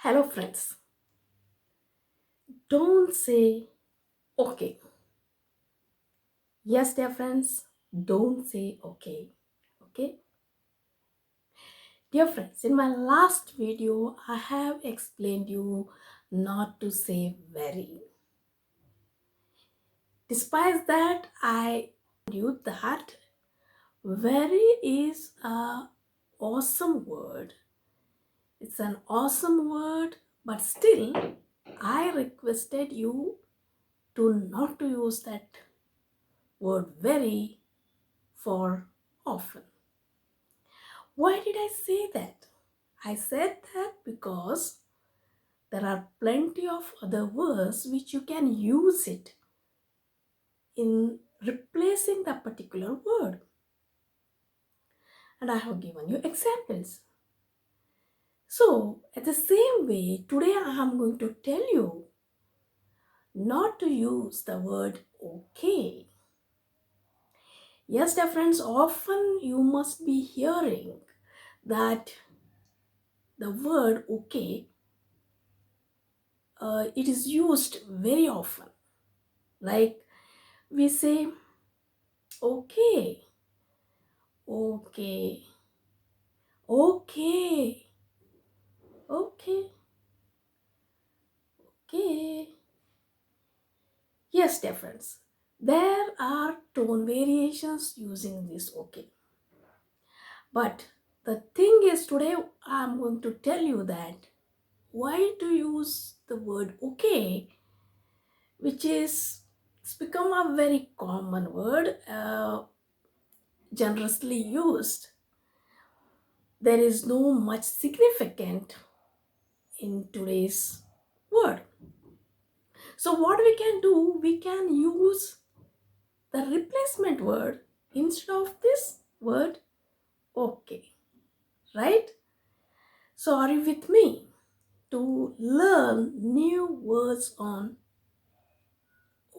Hello, friends. Don't say okay. Yes, dear friends, don't say okay. Okay? Dear friends, in my last video, I have explained you not to say very. Despite that, I knew that very is a awesome word. It's an awesome word, but still, I requested you to not to use that word very for often. Why did I say that? I said that because there are plenty of other words which you can use it in replacing that particular word. And I have given you examples. So, at the same way, today I am going to tell you not to use the word okay. Yes, dear friends, often you must be hearing that the word okay, it is used very often. Like we say, okay, okay, okay, okay, okay. Yes, dear friends, there are tone variations using this okay. But the thing is, today I'm going to tell you that why to use the word okay, which is it's become a very common word, generously used. There is no much significant in today's word. So what we can do, we can use the replacement word instead of this word okay, right? So are you with me to learn new words on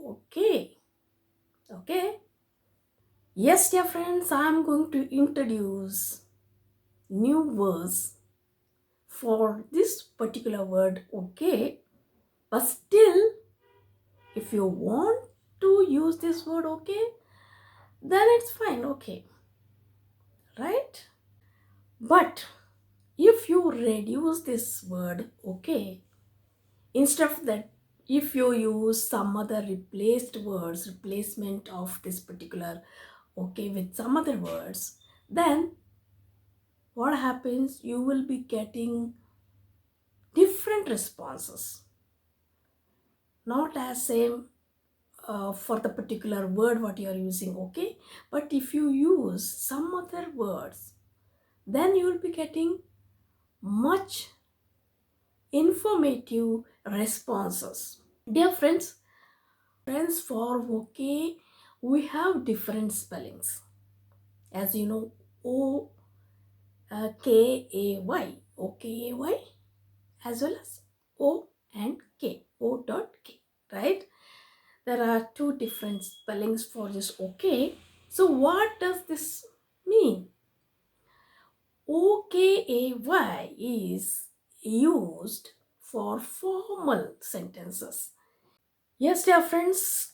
okay? Okay? Yes, dear friends, I am going to introduce new words for this particular word okay, but still, if you want to use this word okay, then it's fine, okay, right? But if you reduce this word okay, instead of that, if you use some other replacement of this particular okay with some other words, then what happens? You will be getting different responses, not as same for the particular word what you are using okay, but if you use some other words, then you will be getting much informative responses. Dear friends, for okay, we have different spellings. As you know, O K A Y, O K A Y, as well as O and K, O dot K, right? There are two different spellings for this okay. So what does this mean? OKAY is used for formal sentences. Yes, dear friends,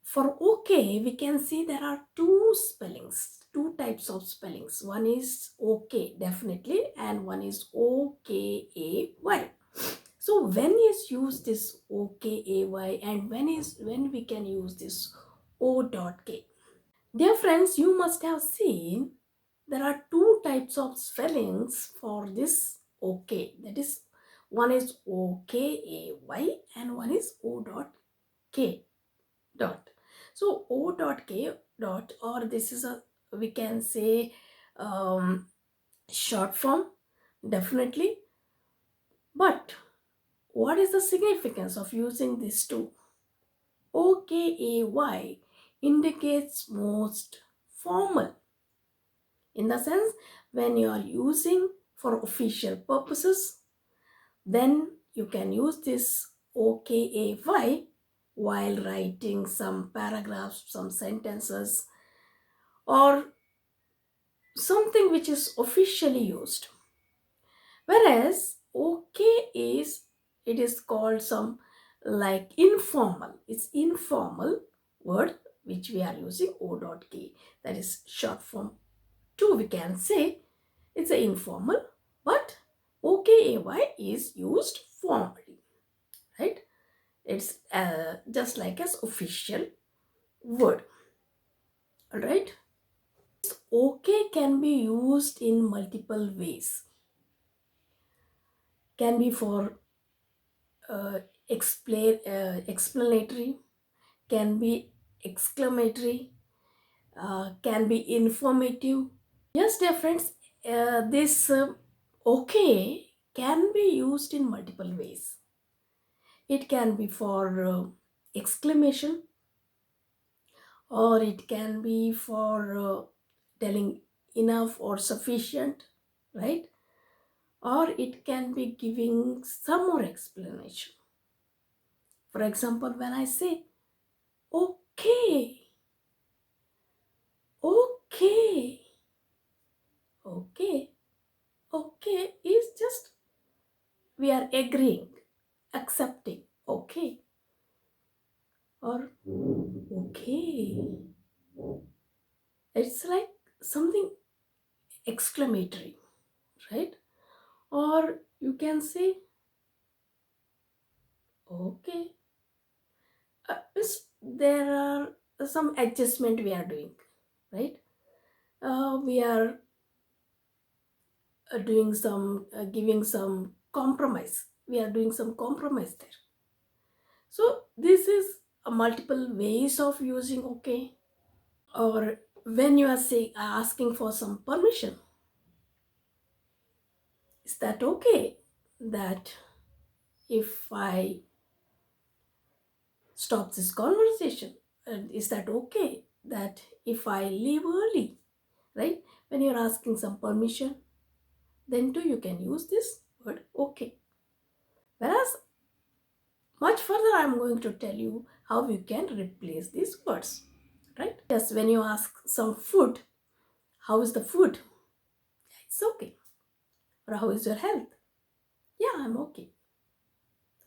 for okay, we can see there are two spellings, two types of spellings. One is okay, definitely, and one is OKAY. So when is used this OKAY and when we can use this O dot K? Dear friends, you must have seen there are two types of spellings for this OK. That is, one is OKAY and one is O dot K dot. So O dot K dot, or this is a, we can say, short form, definitely. But what is the significance of using these two? OKAY indicates most formal, in the sense when you are using for official purposes, then you can use this OKAY while writing some paragraphs, some sentences, or something which is officially used. Whereas OKAY is, it is called some like informal. It's informal word which we are using O.K. That is short form to, we can say it's a informal, but OKAY is used formally, right? It's just like as official word, all right? OK can be used in multiple ways. Can be for explanatory, can be exclamatory, can be informative. Yes, dear friends, this OK can be used in multiple ways. It can be for exclamation, or it can be for telling enough or sufficient, right? Or it can be giving some more explanation. For example, when I say okay, okay, okay, okay is just we are agreeing, accepting, okay, or okay. It's like something exclamatory, right? Or you can say okay. There are some adjustment we are doing, right? We are doing some giving some compromise. We are doing some compromise there. So this is a multiple ways of using okay. Or when you are saying asking for some permission, is that okay that if I stop this conversation? And is that okay that if I leave early? Right? When you're asking some permission, then too you can use this word okay. Whereas much further, I'm going to tell you how you can replace these words. Right? Yes, when you ask some food, how is the food? It's okay. Or how is your health? Yeah, I'm okay.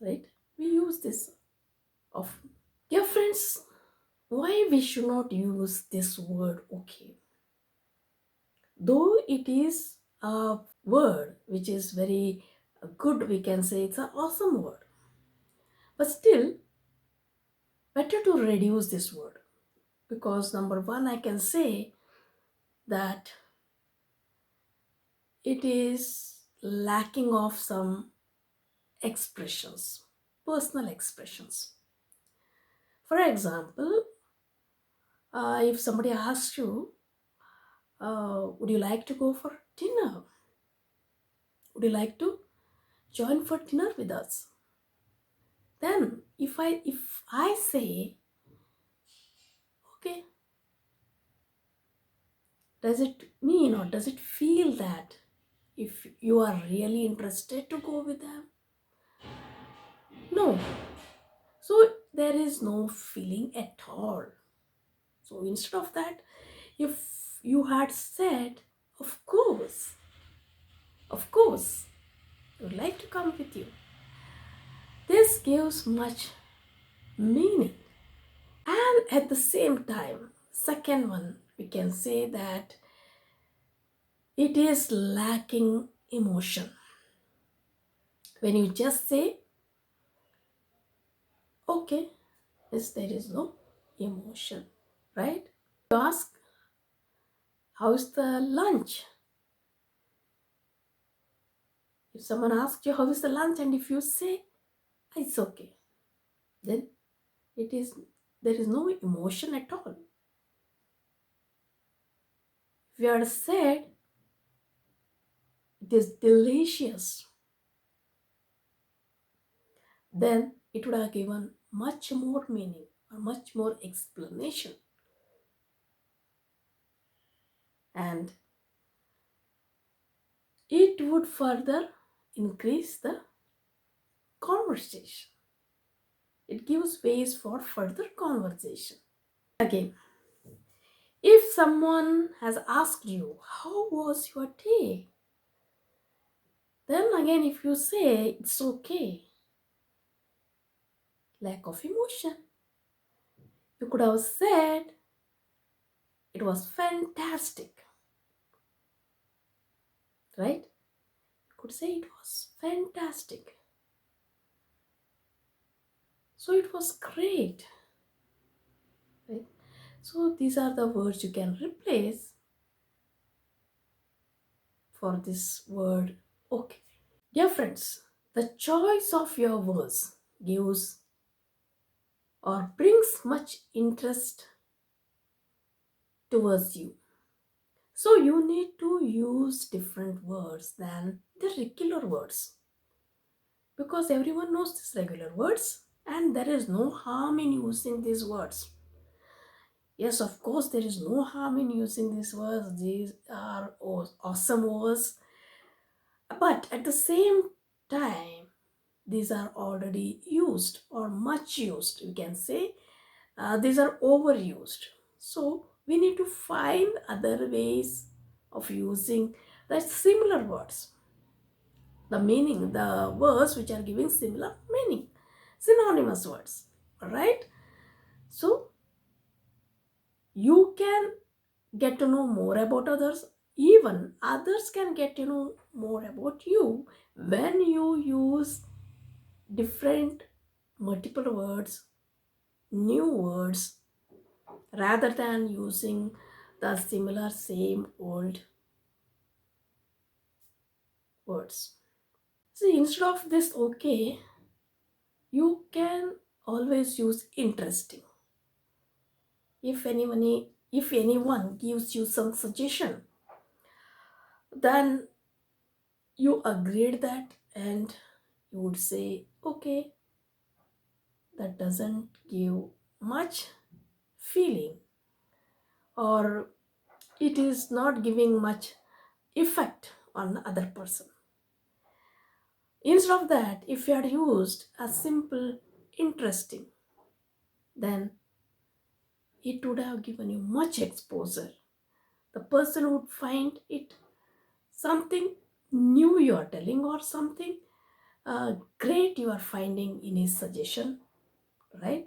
Right? We use this often. Dear friends, why we should not use this word okay? Though it is a word which is very good, we can say it's an awesome word. But still, better to reduce this word, because number one, I can say that it is lacking of some expressions, personal expressions. For example, if somebody asks you, would you like to go for dinner? Would you like to join for dinner with us? Then if I say okay, does it mean or does it feel that if you are really interested to go with them? No. So there is no feeling at all. So instead of that, if you had said, of course, I would like to come with you. This gives much meaning. And at the same time, second one, we can say that it is lacking emotion. When you just say, okay, yes, there is no emotion, right? You ask, how's the lunch? If someone asks you, how is the lunch? And if you say, it's okay, then it is, there is no emotion at all. If you had said, it is delicious, then it would have given much more meaning or much more explanation. And it would further increase the conversation. It gives space for further conversation. Again, if someone has asked you, how was your day? Then again, if you say it's okay, lack of emotion. You could have said it was fantastic, right? You could say it was fantastic. So it was great, right? So these are the words you can replace for this word okay. Dear friends, the choice of your words gives or brings much interest towards you. So you need to use different words than the regular words because everyone knows these regular words and there is no harm in using these words. Yes, of course, there is no harm in using these words. These are awesome words. But at the same time, these are already used or much used. You can say these are overused. So we need to find other ways of using the similar words. The meaning, the words which are giving similar meaning, synonymous words. Alright? So you can get to know more about others. Even others can get to know more about you when you use different multiple words, new words, rather than using the similar same old words. See, instead of this okay, you can always use interesting. If anyone gives you some suggestion, then you agreed that and you would say okay, that doesn't give much feeling or it is not giving much effect on the other person. Instead of that, if you had used a simple interesting, then it would have given you much exposure. The person would find it something new you are telling or something great you are finding in his suggestion, right?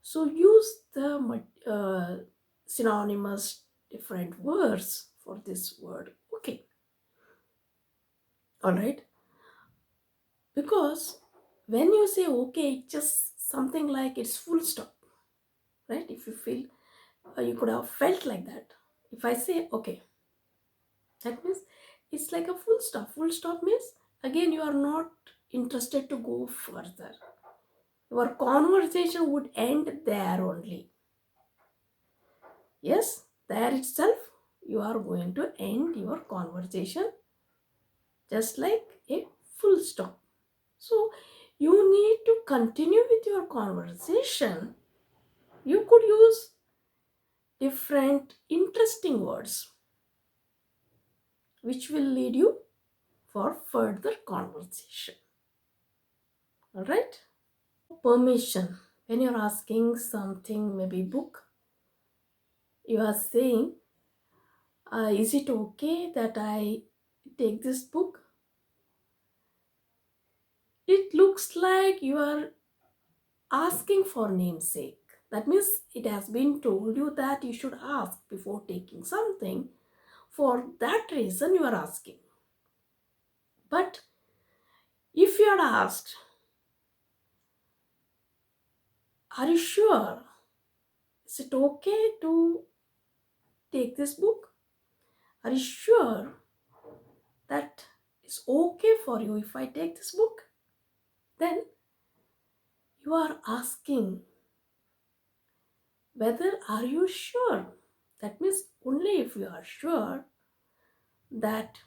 So use the synonymous different words for this word okay. All right, because when you say okay, it's just something like it's full stop, right? If you feel you could have felt like that. If I say okay, that means it's like a full stop. Full stop means again you are not interested to go further. Your conversation would end there only. Yes, there itself you are going to end your conversation just like a full stop. So you need to continue with your conversation. You could use different interesting words which will lead you for further conversation. All right? Permission. When you're asking something, maybe book, you are saying, is it okay that I take this book? It looks like you are asking for namesake. That means it has been told you that you should ask before taking something. For that reason, you are asking. But if you had asked, are you sure? Is it okay to take this book? Are you sure that it's okay for you if I take this book? Then you are asking whether are you sure? That means only if you are sure that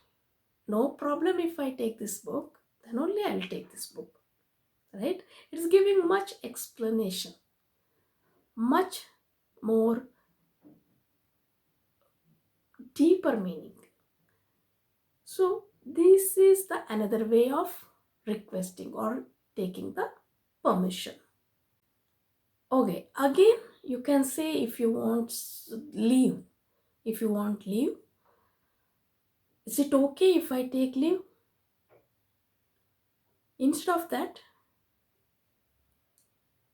no problem if I take this book, then only I'll take this book. Right? It's giving much explanation, much more deeper meaning. So this is the another way of requesting or taking the permission. Okay, again you can say if you want leave. If you want leave, is it okay if I take leave? Instead of that,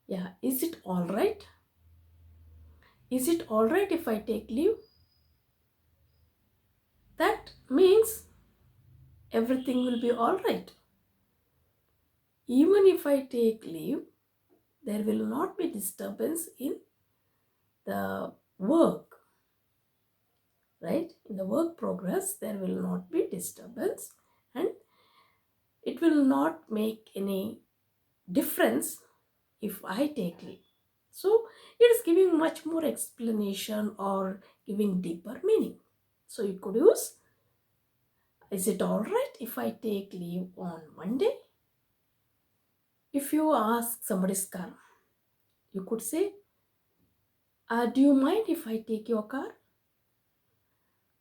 yeah, is it all right? Is it all right if I take leave? That means everything will be all right. Even if I take leave, there will not be disturbance in the work, right? In the work progress, there will not be disturbance, and it will not make any difference if I take leave. So it is giving much more explanation or giving deeper meaning. So you could use, is it all right if I take leave on Monday? If you ask somebody's car, you could say, do you mind if I take your car?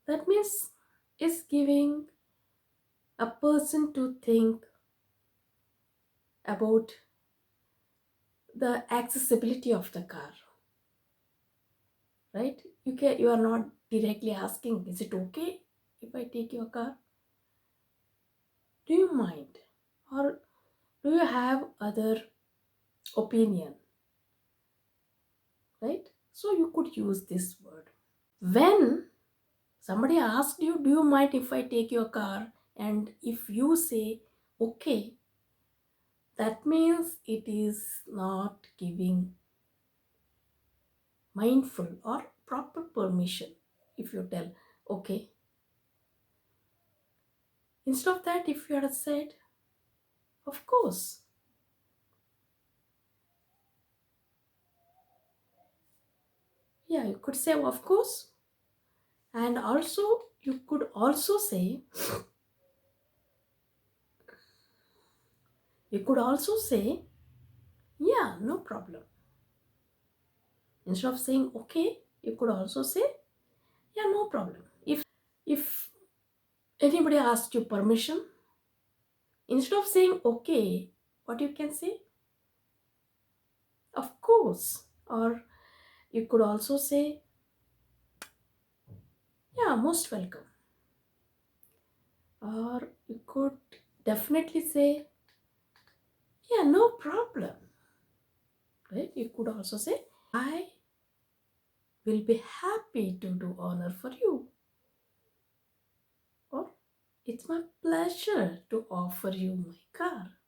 That means it's giving a person to think about the accessibility of the car, right? You are not directly asking, is it okay if I take your car? Do you mind? Or do you have other opinion, right? So you could use this word. When somebody asked you, do you mind if I take your car? And if you say, okay, that means it is not giving mindful or proper permission. If you tell, okay, instead of that, if you had said, of course, yeah, you could say, of course. And also, you could also say, yeah, no problem. Instead of saying okay, you could also say, yeah, no problem. If anybody asks you permission, instead of saying okay, what you can say? Of course. Or you could also say, yeah, most welcome. Or you could definitely say, yeah, no problem. Right? You could also say, I will be happy to do honor for you. Or it's my pleasure to offer you my car.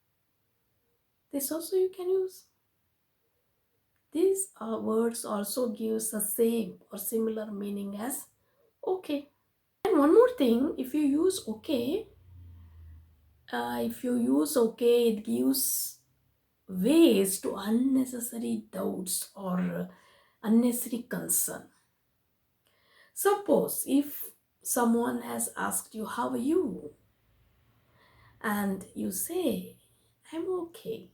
This also you can use. These words also gives the same or similar meaning as okay. And one more thing, if you use okay, it gives ways to unnecessary doubts or unnecessary concern. Suppose if someone has asked you, how are you? And you say, I'm okay.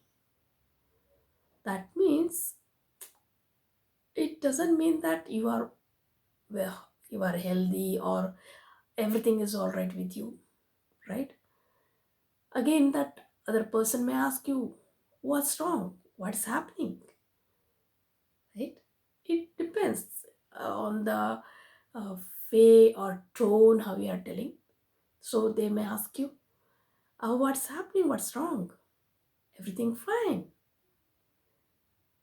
That means, it doesn't mean that well, you are healthy or everything is all right with you, right? Again, that other person may ask you, what's wrong? What's happening? Right? It depends on the uh, way or tone how you are telling. So they may ask you, what's happening? What's wrong? Everything fine,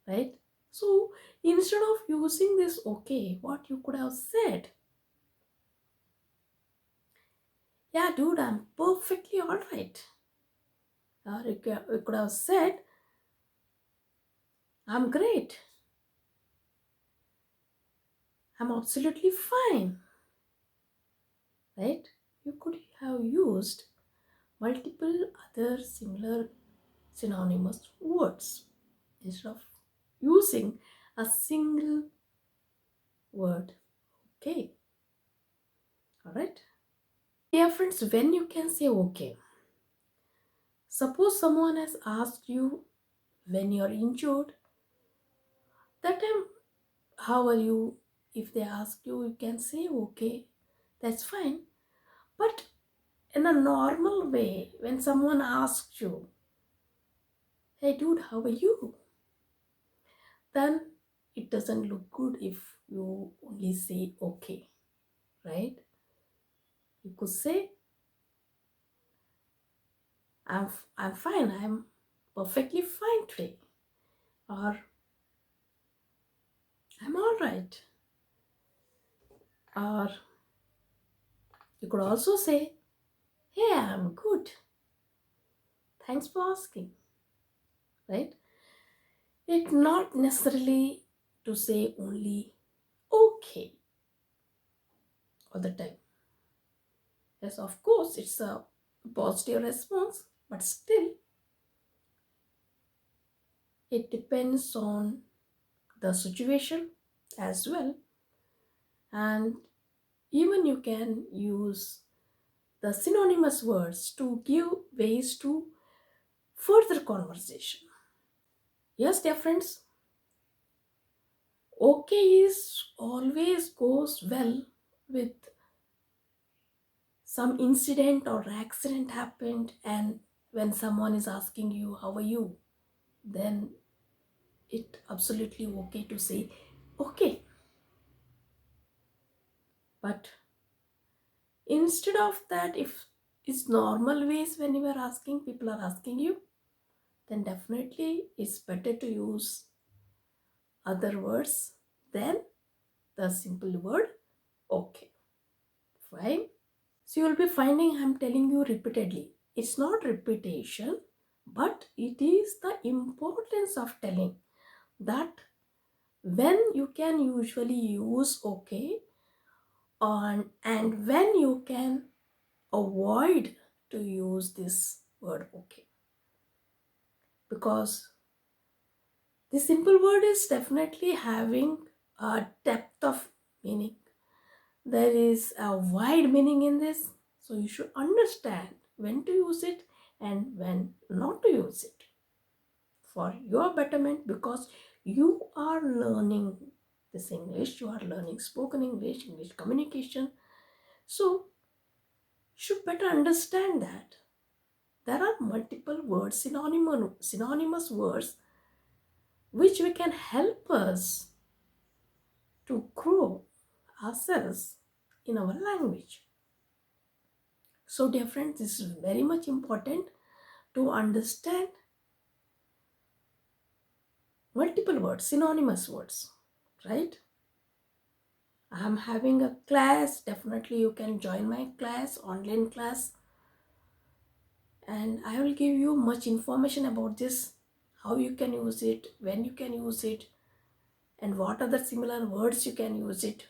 right? So instead of using this okay, what you could have said, yeah, dude, I'm perfectly all right. Or you could have said, I'm great. I'm absolutely fine, right? You could have used multiple other similar synonymous words instead of using a single word. Okay, all right. Dear friends, when you can say okay, suppose someone has asked you when you're injured, that time, how are you? If they ask you, you can say okay, that's fine. But in a normal way, when someone asks you, hey dude, how are you? Then it doesn't look good if you only say okay, right? You could say, I'm fine. I'm perfectly fine today. Or I'm all right. Or you could also say, hey, I'm good. Thanks for asking. Right? It not necessarily to say only okay all the time. Yes, of course, it's a positive response, but still, it depends on the situation as well. And even you can use the synonymous words to give ways to further conversation. Yes, dear friends, okay is always goes well with some incident or accident happened, and when someone is asking you how are you, then it absolutely okay to say okay. But instead of that, if it's normal ways when you are asking, people are asking you, then definitely it's better to use other words than the simple word okay. Fine. So you'll be finding I'm telling you repeatedly. It's not repetition, but it is the importance of telling that when you can usually use okay on and when you can avoid to use this word okay, because the simple word is definitely having a depth of meaning. There is a wide meaning in this, so you should understand when to use it and when not to use it for your betterment, because you are learning this English, you are learning spoken English, English communication. So you should better understand that there are multiple words, synonymous words, which we can help us to grow ourselves in our language. So, dear friends, this is very much important to understand multiple words, synonymous words, right? I am having a class. Definitely, you can join my class, online class, and I will give you much information about this, how you can use it, when you can use it, and what are the similar words you can use it.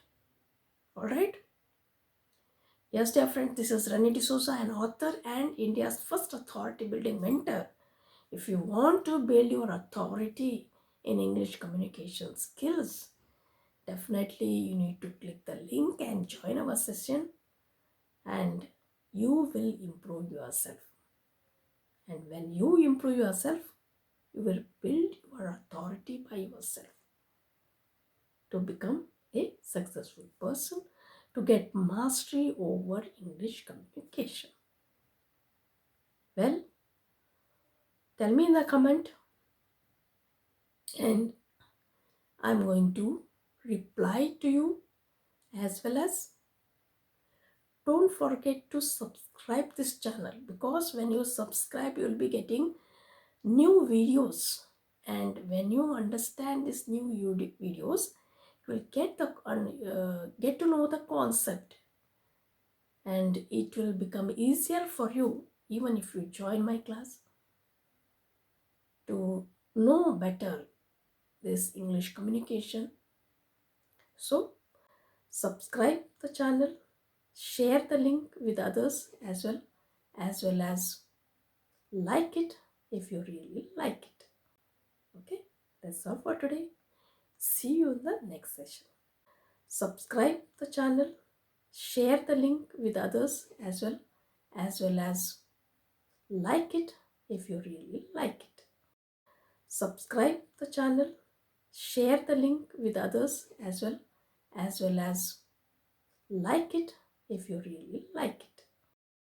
All right. Yes, dear friends, this is Rani D'Souza, an author and India's first authority building mentor. If you want to build your authority in English communication skills, definitely you need to click the link and join our session, and you will improve yourself. And when you improve yourself, you will build your authority by yourself to become a successful person, to get mastery over English communication. Well, tell me in the comment, and I'm going to reply to you, as well as don't forget to subscribe this channel, because when you subscribe you will be getting new videos, and when you understand these new videos you will get to know the concept, and it will become easier for you even if you join my class to know better this English communication. So subscribe the channel, share the link with others as well as like it if you really like it. Okay, that's all for today. See you in the next session. Subscribe the channel, share the link with others as well as like it if you really like it. Subscribe the channel, share the link with others as well as like it if you really like it.